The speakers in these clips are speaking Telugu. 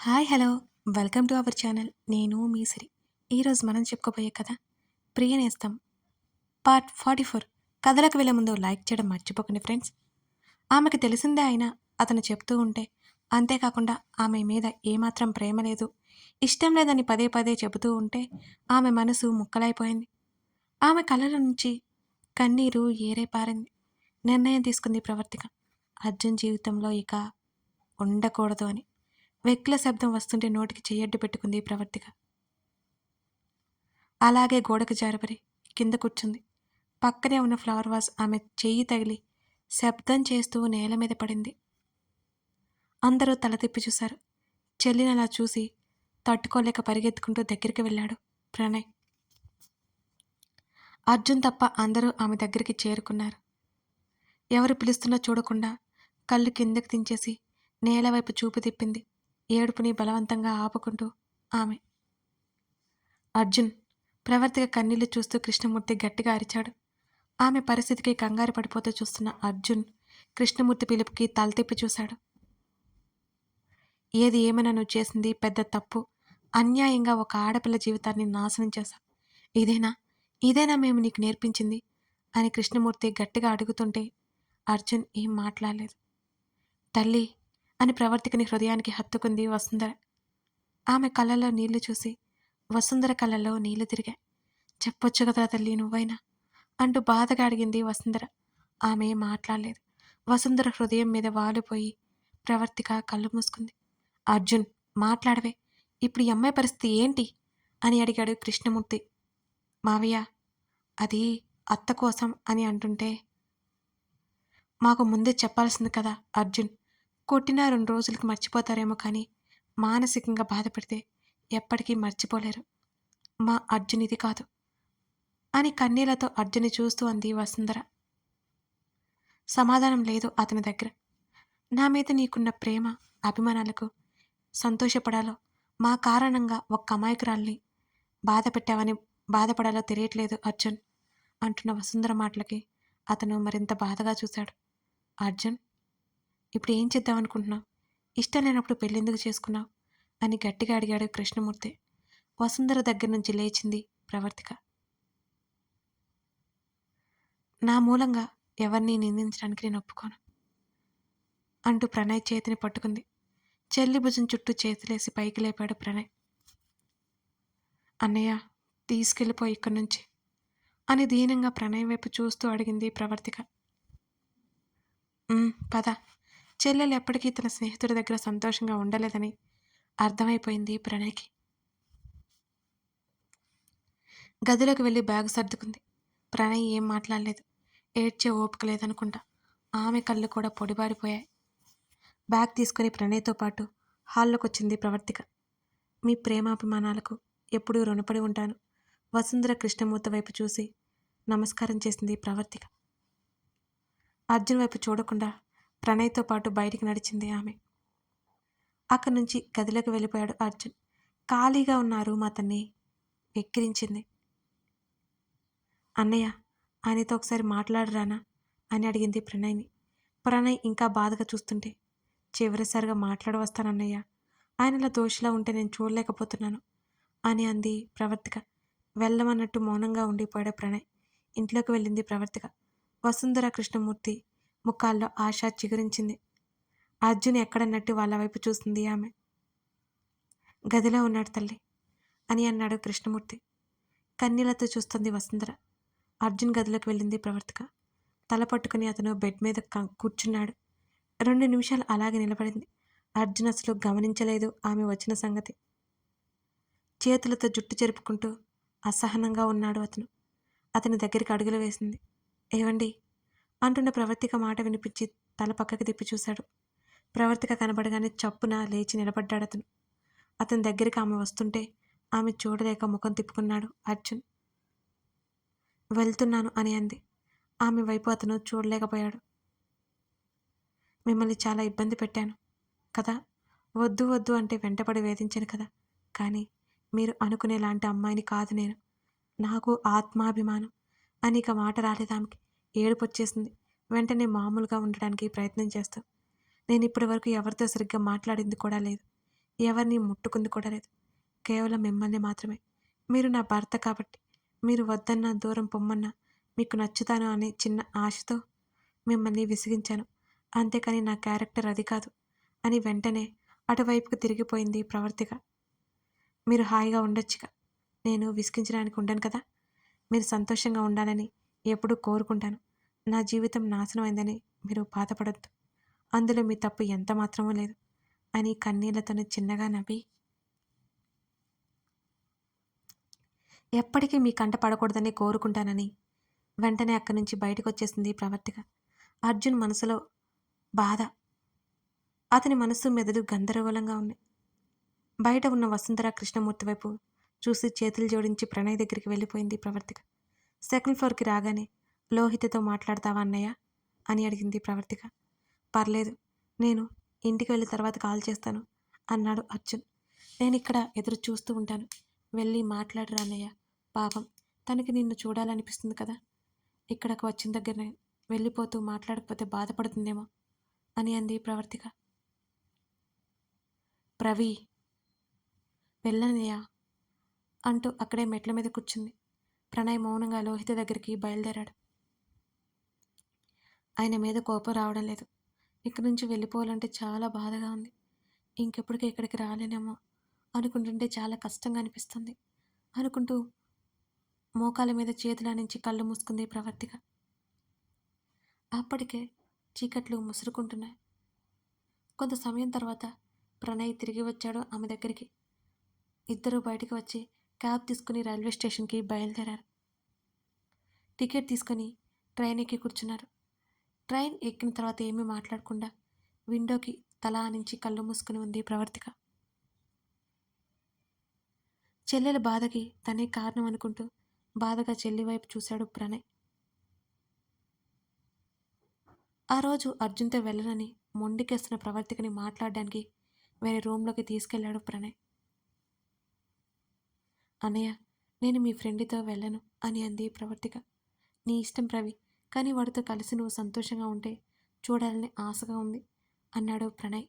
Hi hello welcome to our channel. నేను మీ సిరి. ఈరోజు మనం చెప్పుకోబోయే కథ ప్రియ నేస్తం పార్ట్ 44. కథలకు వెళ్ళే ముందు లైక్ చేయడం మర్చిపోకండి ఫ్రెండ్స్. ఆమెకు తెలిసిందే అయినా అతను చెప్తూ ఉంటే, అంతేకాకుండా ఆమె మీద ఏమాత్రం ప్రేమ లేదు, ఇష్టం లేదని పదే పదే చెబుతూ ఉంటే ఆమె మనసు ముక్కలైపోయింది. ఆమె కళ్ళల నుంచి కన్నీరు ఏరే పారింది. నిర్ణయం తీసుకుంది ప్రవర్తిక. అర్జున్ జీవితంలో ఇక ఉండకూడదు అని. వెక్కిల శబ్దం వస్తుంటే నోటికి చెయ్యడ్డు పెట్టుకుంది ప్రవర్తిక. అలాగే గోడకు జారబడి కింద కూర్చుంది. పక్కనే ఉన్న ఫ్లవర్ వాజ్ ఆమె చెయ్యి తగిలి శబ్దం చేస్తూ నేల మీద పడింది. అందరూ తల తిప్పి చూశారు. చెల్లిని అలా చూసి తట్టుకోలేక పరిగెత్తుకుంటూ దగ్గరికి వెళ్ళాడు ప్రణయ్. అర్జున్ తప్ప అందరూ ఆమె దగ్గరికి చేరుకున్నారు. ఎవరు పిలుస్తున్నా చూడకుండా కళ్ళు కిందకి దించేసి నేల వైపు చూపు తిప్పింది ఏడుపుని బలవంతంగా ఆపుకుంటూ ఆమె. అర్జున్! ప్రవర్తిక కన్నీళ్లు చూస్తూ కృష్ణమూర్తి గట్టిగా అరిచాడు. ఆమె పరిస్థితికి కంగారు పడిపోతూ చూస్తున్న అర్జున్ కృష్ణమూర్తి పిలుపుకి తలతిప్పి చూశాడు. ఏది ఏమైనా నువ్వు చేసింది పెద్ద తప్పు. అన్యాయంగా ఒక ఆడపిల్ల జీవితాన్ని నాశనం చేశావు. ఇదేనా ఇదేనా మేము నీకు నేర్పించింది అని కృష్ణమూర్తి గట్టిగా అడుగుతుంటే అర్జున్ ఏం మాట్లాడలేదు. తల్లి అని ప్రవర్తికని హృదయానికి హత్తుకుంది వసుంధర. ఆమె కళ్ళల్లో నీళ్లు చూసి వసుంధర కళ్ళల్లో నీళ్లు తిరిగాయి. చెప్పొచ్చు కదా తల్లి నువ్వైనా అంటూ బాధగా అడిగింది వసుంధర. ఆమె మాట్లాడలేదు. వసుంధర హృదయం మీద వాలిపోయి ప్రవర్తిక కళ్ళు మూసుకుంది. అర్జున్! మాట్లాడవే, ఇప్పుడు ఈ అమ్మాయి పరిస్థితి ఏంటి అని అడిగాడు కృష్ణమూర్తి. మావయ్య, అది అత్త కోసం అని అంటుంటే మాకు ముందే చెప్పాల్సింది కదా అర్జున్. కొట్టినా 2 రోజులకి మర్చిపోతారేమో కానీ మానసికంగా బాధపెడితే ఎప్పటికీ మర్చిపోలేరు. మా అర్జున్ ఇది కాదు అని కన్నీళ్లతో అర్జున్ని చూస్తూ అంది వసుంధర. సమాధానం లేదు అతని దగ్గర. నా మీద నీకున్న ప్రేమ, అభిమానాలకు సంతోషపడాలో, మా కారణంగా ఒక్క అమాయకురాల్ని బాధ పెట్టావని బాధపడాలో తెలియట్లేదు అర్జున్ అంటున్న వసుంధర మాటలకి అతను మరింత బాధగా చూశాడు. అర్జున్! ఇప్పుడు ఏం చేద్దామనుకుంటున్నావు? ఇష్టం లేనప్పుడు పెళ్ళెందుకు చేసుకున్నావు అని గట్టిగా అడిగాడు కృష్ణమూర్తి. వసుంధర దగ్గర నుంచి లేచింది ప్రవర్తిక. నా మూలంగా ఎవరిని నిందించడానికి నేను ఒప్పుకోను అంటూ ప్రణయ్ చేతిని పట్టుకుంది. చెల్లి భుజం చుట్టూ చేతులేసి పైకి లేపాడు ప్రణయ్. అన్నయ్య, తీసుకెళ్ళిపోయి ఇక్కడి నుంచి అని దీనంగా ప్రణయ్ వైపు చూస్తూ అడిగింది ప్రవర్తిక. పద. చెల్లెలు ఎప్పటికీ తన స్నేహితుడి దగ్గర సంతోషంగా ఉండలేదని అర్థమైపోయింది ప్రణయ్కి. గదిలోకి వెళ్ళి బ్యాగ్ సర్దుకుంది. ప్రణయ్ ఏం మాట్లాడలేదు. ఏడ్చే ఓపిక లేదనుకుంటా. ఆమె కళ్ళు కూడా పొడిబారిపోయాయి. బ్యాగ్ తీసుకుని ప్రణయ్తో పాటు హాల్లోకి వచ్చింది ప్రవర్తిక. మీ ప్రేమాభిమానాలకు ఎప్పుడూ రుణపడి ఉంటాను. వసుంధర కృష్ణమూర్తి వైపు చూసి నమస్కారం చేసింది ప్రవర్తిక. అర్జున్ వైపు చూడకుండా ప్రణయ్తో పాటు బయటికి నడిచింది ఆమె. అక్కడి నుంచి గదిలోకి వెళ్ళిపోయాడు అర్జున్. ఖాళీగా ఉన్న రూమ్ అతన్ని వెక్కిరించింది. అన్నయ్య, ఆయనతో ఒకసారి మాట్లాడరానా అని అడిగింది ప్రణయ్ని. ప్రణయ్ ఇంకా బాధగా చూస్తుంటే, చివరిసారిగా మాట్లాడి వస్తానన్నయ్య. ఆయనలా దోషిలా ఉంటే నేను చూడలేకపోతున్నాను అని అంది ప్రవర్తిక. వెళ్ళమన్నట్టు మౌనంగా ఉండిపోయాడు ప్రణయ్. ఇంట్లోకి వెళ్ళింది ప్రవర్తిక. వసుంధర కృష్ణమూర్తి ముఖాల్లో ఆశ చిగురించింది. అర్జున్ ఎక్కడన్నట్టు వాళ్ళ వైపు చూసింది ఆమె. గదిలో ఉన్నాడు తల్లి అని అన్నాడు కృష్ణమూర్తి. కన్నీళ్లతో చూస్తుంది వసుంధర. అర్జున్ గదిలోకి వెళ్ళింది ప్రవర్తిక. తల పట్టుకుని అతను బెడ్ మీద కూర్చున్నాడు. 2 నిమిషాలు అలాగే నిలబడింది. అర్జున్ అసలు గమనించలేదు ఆమె వచ్చిన సంగతి. చేతులతో జుట్టు చెరుపుకుంటూ అసహనంగా ఉన్నాడు అతను. అతని దగ్గరికి అడుగులు వేసింది. ఏవండి అంటున్న ప్రవర్తిక మాట వినిపించి తల పక్కకి తిప్పి చూశాడు. ప్రవర్తిక కనబడగానే చప్పున లేచి నిలబడ్డాడు అతను. అతని దగ్గరికి ఆమె వస్తుంటే ఆమె చూడలేక ముఖం తిప్పుకున్నాడు అర్జున్. వెళ్తున్నాను అని అంది. ఆమె వైపు అతను చూడలేకపోయాడు. మిమ్మల్ని చాలా ఇబ్బంది పెట్టాను కదా. వద్దు వద్దు అంటే వెంటపడి వేధించాను కదా. కానీ మీరు అనుకునేలాంటి అమ్మాయిని కాదు నేను. నాకు ఆత్మాభిమానం అని ఇక మాట రాలేదు ఆమెకి. ఏడుపు వచ్చేసింది. వెంటనే మామూలుగా ఉండడానికి ప్రయత్నం చేస్తూ, నేను ఇప్పటి వరకు ఎవరితో సరిగ్గా మాట్లాడింది కూడా లేదు. ఎవరిని ముట్టుకుంది కూడా లేదు. కేవలం మిమ్మల్ని మాత్రమే. మీరు నా భర్త కాబట్టి, మీరు వద్దన్నా, దూరం పొమ్మన్నా మీకు నచ్చుతాను అనే చిన్న ఆశతో మిమ్మల్ని విసిగించాను. అంతేకాని నా క్యారెక్టర్ అది కాదు అని వెంటనే అటువైపుకి తిరిగిపోయింది ప్రవర్తిక. మీరు హాయిగా ఉండొచ్చుగా. నేను విసిగించడానికి ఉండను కదా! మీరు సంతోషంగా ఉండాలని ఎప్పుడూ కోరుకుంటాను. నా జీవితం నాశనం అయిందని మీరు బాధపడొద్దు. అందులో మీ తప్పు ఎంత మాత్రమూ లేదు అని కన్నీళ్లతోనే చిన్నగా నవ్వి, ఎప్పటికీ మీ కంట పడకూడదని కోరుకుంటానని వెంటనే అక్కడి నుంచి బయటకొచ్చేసింది ప్రవర్తిక. అర్జున్ మనసులో బాధ. అతని మనసు, మెదడు గందరగోళంగా ఉన్నాయి. బయట ఉన్న వసుంధర కృష్ణమూర్తి వైపు చూసి చేతులు జోడించి ప్రణయ్ దగ్గరికి వెళ్ళిపోయింది ప్రవర్తిక. సెకండ్ ఫ్లోర్‌కి రాగానే లోహితతో మాట్లాడతావా అన్నయ్య అని అడిగింది ప్రవర్తిక. పర్లేదు, నేను ఇంటికి వెళ్ళిన తర్వాత కాల్ చేస్తాను అన్నాడు అర్జున్. నేనిక్కడ ఎదురు చూస్తూ ఉంటాను. వెళ్ళి మాట్లాడరా అన్నయ్య. పాపం తనకి నిన్ను చూడాలనిపిస్తుంది కదా. ఇక్కడకు వచ్చిన దగ్గరనే వెళ్ళిపోతూ మాట్లాడకపోతే బాధపడుతుందేమో అని అంది ప్రవర్తిక. ప్రవీ, వెళ్ళనయ్యా అంటూ అక్కడే మెట్ల మీద కూర్చుంది. ప్రణయ్ మౌనంగా లోహిత దగ్గరికి బయలుదేరాడు. ఆయన మీద కోపం రావడం లేదు. ఇక్కడి నుంచి వెళ్ళిపోవాలంటే చాలా బాధగా ఉంది. ఇంకెప్పటికీ ఇక్కడికి రాలేనేమో అనుకుంటుంటే చాలా కష్టంగా అనిపిస్తుంది అనుకుంటూ మోకాల మీద చేతులానించి కళ్ళు మూసుకుంది ప్రవర్తిక. అప్పటికే చీకట్లు ముసురుకుంటున్నాయి. కొంత సమయం తర్వాత ప్రణయ్ తిరిగి వచ్చాడు ఆమె దగ్గరికి. ఇద్దరూ బయటికి వచ్చి క్యాబ్ తీసుకుని రైల్వే స్టేషన్కి బయలుదేరారు. టికెట్ తీసుకొని ట్రైన్ ఎక్కి కూర్చున్నారు. ట్రైన్ ఎక్కిన తర్వాత ఏమీ మాట్లాడకుండా విండోకి తల ఆనించి కళ్ళు మూసుకుని ఉంది ప్రవర్తిక. చెల్లెల బాధకి తనే కారణం అనుకుంటూ బాధగా చెల్లి వైపు చూశాడు ప్రణయ్. ఆ రోజు అర్జున్తో వెళ్ళనని మొండికేస్తున్న ప్రవర్తికని మాట్లాడడానికి వేరే రూమ్లోకి తీసుకెళ్లాడు ప్రణయ్. అన్నయ్య, నేను మీ ఫ్రెండ్తో వెళ్ళను అని అంది ప్రవర్తిక. నీ ఇష్టం ప్రవి, కానీ వాడితో కలిసి నువ్వు సంతోషంగా ఉంటే చూడాలని ఆశగా ఉంది అన్నాడు ప్రణయ్.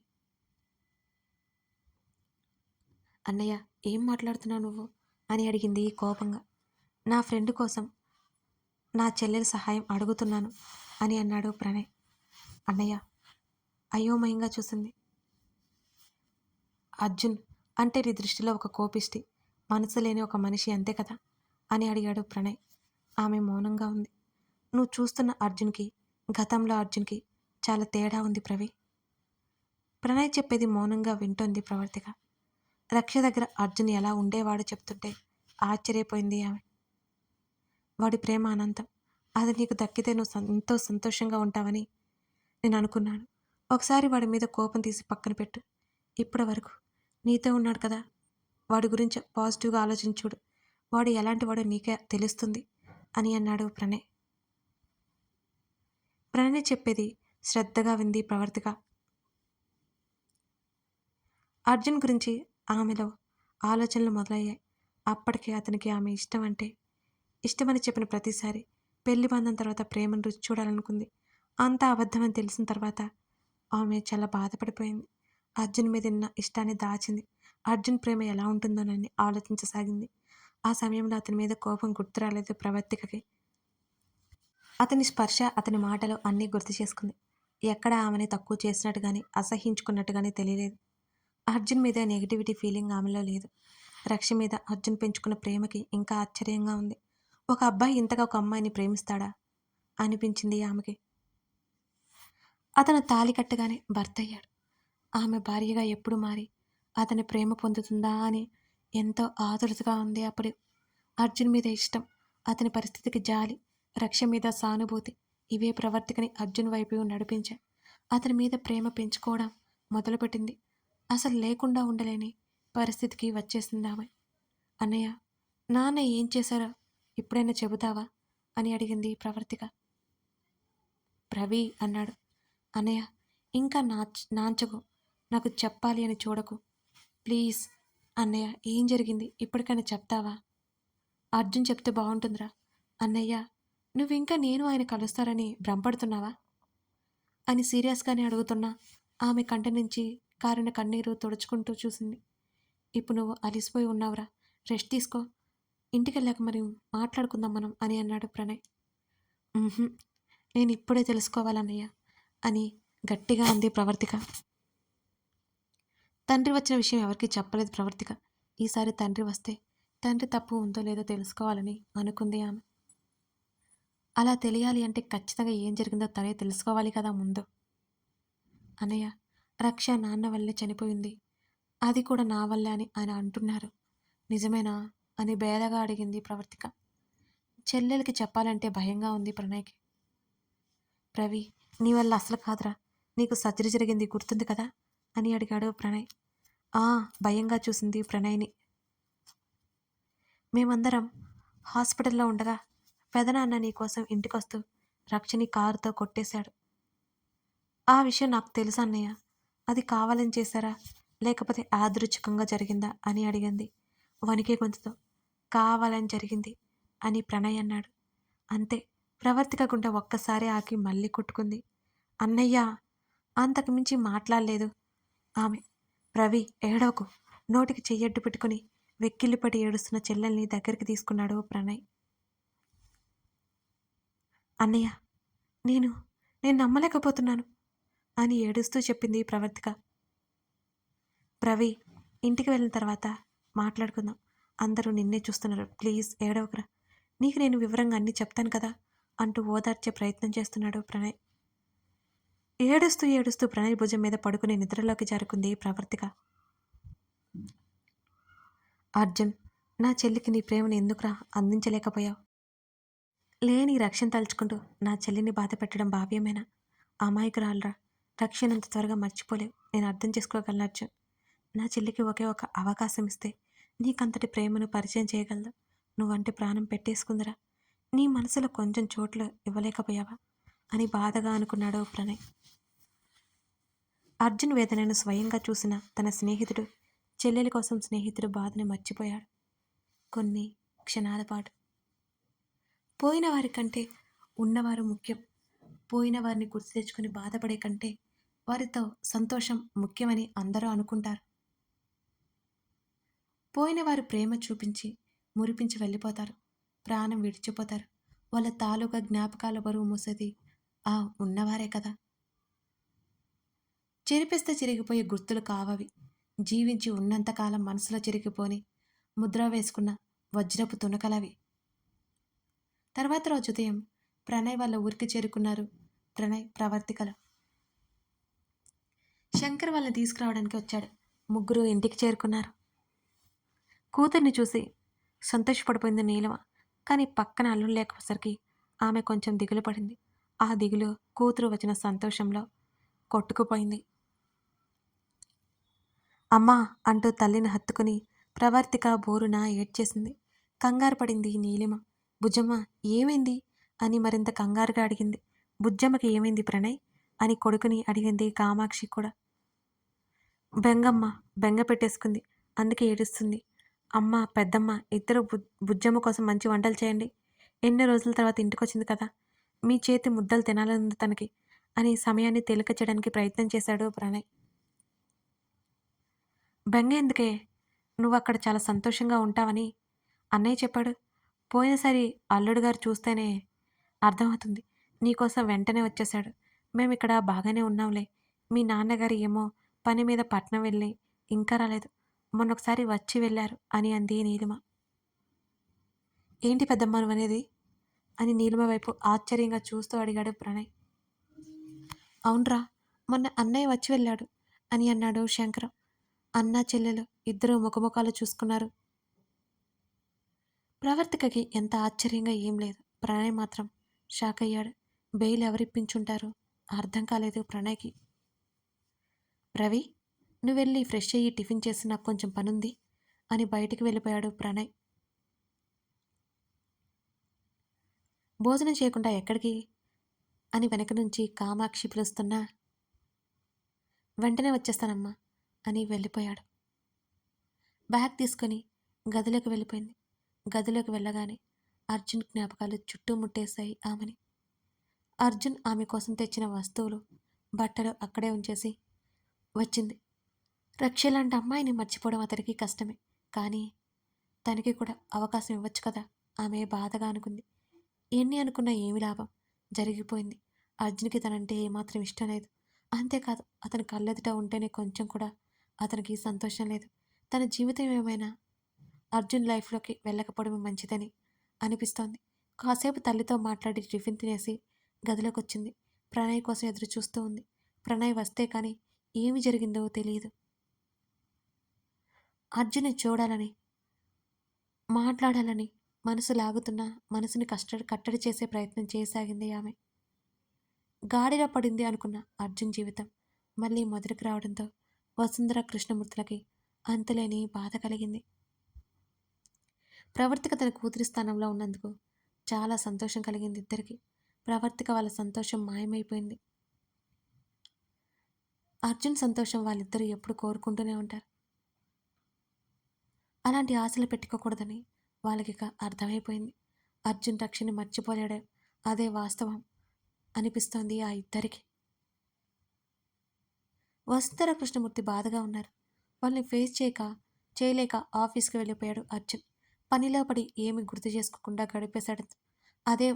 అన్నయ్య, ఏం మాట్లాడుతున్నావు నువ్వు అని అడిగింది కోపంగా. నా ఫ్రెండ్ కోసం నా చెల్లెల సహాయం అడుగుతున్నాను అని అన్నాడు ప్రణయ్. అన్నయ్య అయోమయంగా చూసింది. అర్జున్ అంటే నీ దృష్టిలో ఒక కోపిష్టి, మనసు లేని ఒక మనిషి అంతే కదా అని అడిగాడు ప్రణయ్. ఆమె మౌనంగా ఉంది. నువ్వు చూస్తున్న అర్జున్కి, గతంలో అర్జున్కి చాలా తేడా ఉంది ప్రవి. ప్రణయ్ చెప్పేది మౌనంగా వింటోంది ప్రవర్తిక. రక్ష దగ్గర అర్జున్ ఎలా ఉండేవాడో చెప్తుంటే ఆశ్చర్యపోయింది ఆమె. వాడి ప్రేమ అనంతం. అది నీకు దక్కితే నువ్వు ఎంతో సంతోషంగా ఉంటావని నేను అనుకున్నాను. ఒకసారి వాడి మీద కోపం తీసి పక్కన పెట్టు. ఇప్పటి వరకు నీతో ఉన్నాడు కదా, వాడి గురించి పాజిటివ్గా ఆలోచించుడు. వాడు ఎలాంటి వాడో నీకే తెలుస్తుంది అని అన్నాడు ప్రణయ్. ప్రణయ్ చెప్పేది శ్రద్ధగా వింది ప్రవర్తిక. అర్జున్ గురించి ఆమెలో ఆలోచనలు మొదలయ్యాయి. అప్పటికే అతనికి ఆమె ఇష్టమని చెప్పిన ప్రతిసారి పెళ్లి బంధం తర్వాత ప్రేమను రుచి చూడాలనుకుంది. అంతా అబద్ధమని తెలిసిన తర్వాత ఆమె చాలా బాధపడిపోయింది. అర్జున్ మీద ఉన్న ఇష్టాన్ని దాచింది. అర్జున్ ప్రేమ ఎలా ఉంటుందోనని ఆలోచించసాగింది. ఆ సమయంలో అతని మీద కోపం గుర్తు రాలేదు ప్రవర్తికకి. అతని స్పర్శ, అతని మాటలు అన్నీ గుర్తు చేసుకుంది. ఎక్కడ ఆమెని తక్కువ చేసినట్టు కానీ అసహించుకున్నట్టు కానీ తెలియలేదు. అర్జున్ మీద నెగిటివిటీ ఫీలింగ్ ఆమెలో లేదు. రక్ష మీద అర్జున్ పెంచుకున్న ప్రేమకి ఇంకా ఆశ్చర్యంగా ఉంది. ఒక అబ్బాయి ఇంతగా ఒక అమ్మాయిని ప్రేమిస్తాడా అనిపించింది ఆమెకి. అతను తాళి కట్టగానే భర్త అయ్యాడు. ఆమె భార్యగా ఎప్పుడు మారి అతని ప్రేమ పొందుతుందా అని ఎంతో ఆతురతగా ఉంది. అప్పుడు అర్జున్ మీద ఇష్టం, అతని పరిస్థితికి జాలి, రక్ష మీద సానుభూతి ఇవే ప్రవర్తికని అర్జున్ వైపు నడిపించాయి. అతని మీద ప్రేమ పెంచుకోవడం మొదలుపెట్టింది. అసలు లేకుండా ఉండలేని పరిస్థితికి వచ్చేసింది ఆమె. అన్నయ్య, నాన్న ఏం చేశారో ఇప్పుడైనా చెబుతావా అని అడిగింది ప్రవర్తిక. ప్రవీ అన్నాడు. అన్నయ్య, ఇంకా నాంచకు, నాకు చెప్పాలి అని చూడకు ప్లీజ్. అన్నయ్య, ఏం జరిగింది ఇప్పటికైనా చెప్తావా? అర్జున్ చెప్తే బాగుంటుందిరా. అన్నయ్య, నువ్వింకా నేను ఆయన కలుస్తారని భ్రమపడుతున్నావా అని సీరియస్గానే అడుగుతున్నా ఆమె కంటి నుంచి కారిన కన్నీరు తుడుచుకుంటూ చూసింది. ఇప్పుడు నువ్వు అలిసిపోయి ఉన్నావురా, రెస్ట్ తీసుకో, ఇంటికెళ్ళాక మరి మాట్లాడుకుందాం మనం అని అన్నాడు ప్రణయ్. "ఉహుం, నేను ఇప్పుడే తెలుసుకోవాలన్నయ్య" అని గట్టిగా అంది ప్రవర్తిక. తండ్రి వచ్చిన విషయం ఎవరికీ చెప్పలేదు ప్రవర్తిక. ఈసారి తండ్రి వస్తే తండ్రి తప్పు ఉందో లేదో తెలుసుకోవాలని అనుకుంది ఆమె. అలా తెలియాలి అంటే ఖచ్చితంగా ఏం జరిగిందో తనే తెలుసుకోవాలి కదా ముందు. అన్నయ్య, రక్ష నాన్న వల్లే చనిపోయింది, అది కూడా నా వల్లే అని ఆయన అంటున్నారు, నిజమేనా అని బేదగా అడిగింది ప్రవర్తిక. చెల్లెలకి చెప్పాలంటే భయంగా ఉంది ప్రణయ్కి. రవి, నీ వల్ల అసలు కాదురా, నీకు సర్జరీ జరిగింది గుర్తుంది కదా అని అడిగాడు ప్రణయ్. ఆ, భయంగా చూసింది ప్రణయ్ని. మేమందరం హాస్పిటల్లో ఉండగా పెదనాన్న నీకోసం ఇంటికొస్తూ రక్షని కారుతో కొట్టేశాడు. ఆ విషయం నాకు తెలుసు అన్నయ్య, అది కావాలని చేశారా లేకపోతే యాదృచ్ఛికంగా జరిగిందా అని అడిగింది వణికే గొంతుతో. కావాలని జరిగింది అని ప్రణయ్ అన్నాడు. అంతే, ప్రవర్తిక గుండె ఒక్కసారి ఆకి మళ్ళీ కొట్టుకుంది. అన్నయ్య, అంతకు మించి మాట్లాడలేదు ఆమె. రవి, ఏడవకు, నోటికి చెయ్యడ్డు పెట్టుకుని వెక్కిల్లిపడి ఏడుస్తున్న చెల్లెల్ని దగ్గరికి తీసుకున్నాడు ప్రణయ్. అన్నయ్య, నేను నేను నమ్మలేకపోతున్నాను అని ఏడుస్తూ చెప్పింది ప్రవర్తిక. రవి, ఇంటికి వెళ్ళిన తర్వాత మాట్లాడుకుందాం, అందరూ నిన్నే చూస్తున్నారు, ప్లీజ్ ఏడవకురా, నీకు నేను వివరంగా అన్నీ చెప్తాను కదా అంటూ ఓదార్చే ప్రయత్నం చేస్తున్నాడు ప్రణయ్. ఏడుస్తూ ఏడుస్తూ ప్రణయ్ భుజం మీద పడుకుని నిద్రలోకి జారుకుంది ప్రవర్తిక. అర్జున్, నా చెల్లికి నీ ప్రేమను ఎందుకురా అందించలేకపోయావు? లేని రక్షణ తలుచుకుంటూ నా చెల్లిని బాధ పెట్టడం భావ్యమేనా? అమాయకురాలరా, రక్షణ అంత త్వరగా మర్చిపోలేవు, నేను అర్థం చేసుకోగలను అర్జున్. నా చెల్లికి ఒకే ఒక అవకాశం ఇస్తే నీకంతటి ప్రేమను పరిచయం చేయగలదు. నువ్వంటే ప్రాణం పెట్టేసుకుందిరా, నీ మనసులో కొంచెం చోట్లు ఇవ్వలేకపోయావా అని బాధగా అనుకున్నాడు ప్రణయ్. అర్జున్ వేదనను స్వయంగా చూసిన తన స్నేహితుడు, చెల్లెలి కోసం స్నేహితుడు బాధని మర్చిపోయాడు కొన్ని క్షణాల పాటు. పోయిన వారి కంటే ఉన్నవారు ముఖ్యం. పోయిన వారిని గుర్తు తెచ్చుకొని బాధపడే కంటే వారితో సంతోషం ముఖ్యమని అందరూ అనుకుంటారు. పోయిన వారు ప్రేమ చూపించి మురిపించి వెళ్ళిపోతారు, ప్రాణం విడిచిపోతారు. వాళ్ళ తాలూకా జ్ఞాపకాల బరువు మూసేది ఆ ఉన్నవారే కదా. చెరిపేస్తే చిరిగిపోయే గుర్తులు కావవి, జీవించి ఉన్నంతకాలం మనసులో చిరిగిపోని ముద్ర వేసుకున్న వజ్రపు తునకలవి. తర్వాత రోజు ఉదయం ప్రణయ్ వాళ్ళ ఊరికి చేరుకున్నారు ప్రణయ్, ప్రవర్తికలు. శంకర్ వాళ్ళని తీసుకురావడానికి వచ్చాడు. ముగ్గురు ఇంటికి చేరుకున్నారు. కూతుర్ని చూసి సంతోషపడిపోయింది నీలమ. కానీ పక్కన అల్లుడు లేకపోసరికి ఆమె కొంచెం దిగులు పడింది. ఆ దిగులు కూతురు వచ్చిన సంతోషంలో కొట్టుకుపోయింది. అమ్మా అంటూ తల్లిని హత్తుకుని ప్రవర్తిక బోరున ఏడ్చేసింది. కంగారు పడింది నీలిమ. బుజ్జమ్మ, ఏమైంది అని మరింత కంగారుగా అడిగింది. బుజ్జమ్మకి ఏమైంది ప్రణయ్ అని కొడుకుని అడిగింది కామాక్షి కూడా. బెంగమ్మ, బెంగ పెట్టేసుకుంది, అందుకే ఏడుస్తుంది. అమ్మ, పెద్దమ్మ ఇద్దరు బుజ్జమ్మ కోసం మంచి వంటలు చేయండి, ఎన్నో రోజుల తర్వాత ఇంటికొచ్చింది కదా, మీ చేతి ముద్దలు తినాలనుంది తనకి అని సమయాన్ని తేలిక చేయడానికి ప్రయత్నం చేశాడు ప్రణయ్. బెంగ ఎందుకే, నువ్వు అక్కడ చాలా సంతోషంగా ఉంటావని అన్నయ్య చెప్పాడు. పోయినసారి అల్లుడు గారు చూస్తేనే అర్థమవుతుంది, నీకోసం వెంటనే వచ్చేశాడు. మేమిక్కడ బాగానే ఉన్నాంలే, మీ నాన్నగారు ఏమో పని మీద పట్నం వెళ్ళి ఇంకా రాలేదు, మొన్నొకసారి వచ్చి వెళ్ళారు అని అంది నీలిమ. ఏంటి పెద్దమ్మ నువ్వనేది అని నీలిమ వైపు ఆశ్చర్యంగా చూస్తూ అడిగాడు ప్రణయ్. అవునరా, మొన్న అన్నయ్య వచ్చి వెళ్ళాడు అని అన్నాడు శంకరం. అన్నా చెల్లెలు ఇద్దరూ ముఖముఖాలు చూసుకున్నారు. ప్రవర్తికకి ఎంత ఆశ్చర్యంగా ఏం లేదు, ప్రణయ్ మాత్రం షాక్ అయ్యాడు. బెయిల్ ఎవరిప్పించుంటారు అర్థం కాలేదు ప్రణయ్కి. రవి, నువ్వు వెళ్ళి ఫ్రెష్ అయ్యి టిఫిన్ చేసి నాకు కొంచెం పనుంది అని బయటికి వెళ్ళిపోయాడు ప్రణయ్. భోజనం చేయకుండా ఎక్కడికి అని వెనక నుంచి కామాక్షి పిలుస్తున్నా వెంటనే వచ్చేస్తానమ్మా అని వెళ్ళిపోయాడు. బ్యాగ్ తీసుకొని గదిలోకి వెళ్ళిపోయింది. గదిలోకి వెళ్ళగానే అర్జున్ జ్ఞాపకాలు చుట్టుముట్టేశాయి ఆమెని. అర్జున్ ఆమె కోసం తెచ్చిన వస్తువులు, బట్టలు అక్కడే ఉంచేసి వచ్చింది. రక్ష లాంటి అమ్మాయిని మర్చిపోవడం అతనికి కష్టమే. కానీ తనకి కూడా అవకాశం ఇవ్వచ్చు కదా! ఆమె బాధగా అనుకుంది. ఎన్ని అనుకున్నా ఏమి లాభం? జరిగిపోయింది. అర్జున్‌కి తనంటే ఏమాత్రం ఇష్టం లేదు. అంతేకాదు అతని కళ్ళెదుట ఉంటేనే కొంచెం కూడా అతనికి సంతోషం లేదు. తన జీవితం ఏమైనా అర్జున్ లైఫ్‌లోకి వెళ్ళకపోవడమే మంచిదని అనిపిస్తోంది. కాసేపు తల్లితో మాట్లాడి టిఫిన్ తినేసి గదిలోకొచ్చింది. ప్రణయ్ కోసం ఎదురు చూస్తూ ఉంది. ప్రణయ్ వస్తే కానీ ఏమి జరిగిందో తెలీదు. అర్జున్‌ని చూడాలని, మాట్లాడాలని మనసు లాగుతున్నా మనసుని కట్టడి చేసే ప్రయత్నం చేయసాగింది ఆమె. గాడిలో పడింది అనుకున్న అర్జున్ జీవితం మళ్ళీ మొదటికి రావడంతో వసుంధర కృష్ణమూర్తులకి అంతులేని బాధ కలిగింది. ప్రవర్తిక తన కూతురి స్థానంలో ఉన్నందుకు చాలా సంతోషం కలిగింది ఇద్దరికి. ప్రవర్తిక వాళ్ళ సంతోషం మాయమైపోయింది. అర్జున్ సంతోషం వాళ్ళిద్దరూ ఎప్పుడు కోరుకుంటూనే ఉంటారు. అలాంటి ఆశలు పెట్టుకోకూడదని వాళ్ళకిక అర్థమైపోయింది. అర్జున్ రక్షని మర్చిపోలేడు. అదే వాస్తవం అనిపిస్తోంది ఆ ఇద్దరికి. వసుంధర కృష్ణమూర్తి బాధగా ఉన్నారు. వాళ్ళని ఫేస్ చేయలేక ఆఫీస్కి వెళ్ళిపోయాడు అర్జున్. పనిలో పడి ఏమి గుర్తు చేసుకోకుండా గడిపేశాడు. అదే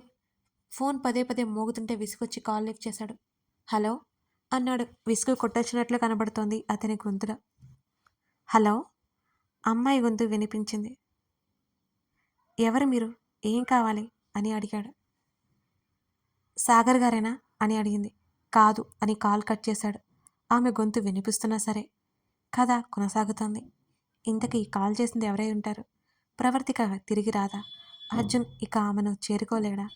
ఫోన్ పదే పదే మోగుతుంటే విసుగొచ్చి కాల్ లిఫ్ట్ చేశాడు. హలో అన్నాడు. విసుగు కొట్టొచ్చినట్లు కనబడుతోంది అతని గొంతులో. హలో అమ్మాయి గొంతు వినిపించింది. ఎవరు మీరు? ఏం కావాలి అని అడిగాడు. సాగర్ గారేనా అని అడిగింది. కాదు అని కాల్ కట్ చేశాడు. ఆమె గొంతు వినిపిస్తున్నా సరే కథ కొనసాగుతోంది. ఇంతకీ కాల్ చేసింది ఎవరై ఉంటారు? ప్రవర్తిక తిరిగి రాదా? అర్జున్ ఇక ఆమెను చేరుకోలేడా?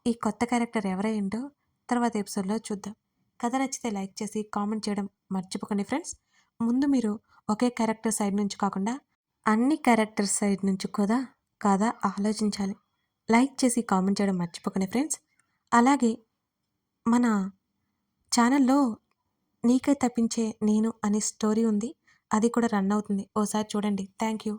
ఈ కొత్త క్యారెక్టర్ ఎవరయ్యింటో తర్వాత ఎపిసోడ్లో చూద్దాం. కథ నచ్చితే లైక్ చేసి కామెంట్ చేయడం మర్చిపోకండి ఫ్రెండ్స్. ముందు మీరు ఒకే క్యారెక్టర్ సైడ్ నుంచి కాకుండా అన్ని క్యారెక్టర్ సైడ్ నుంచి కూడా కథ ఆలోచించాలి. లైక్ చేసి కామెంట్ చేయడం మర్చిపోకండి ఫ్రెండ్స్. అలాగే మన ఛానల్లో నీకై తప్పించే నేను అనే స్టోరీ ఉంది. అది కూడా రన్ అవుతుంది. ఓసారి చూడండి. Thank you.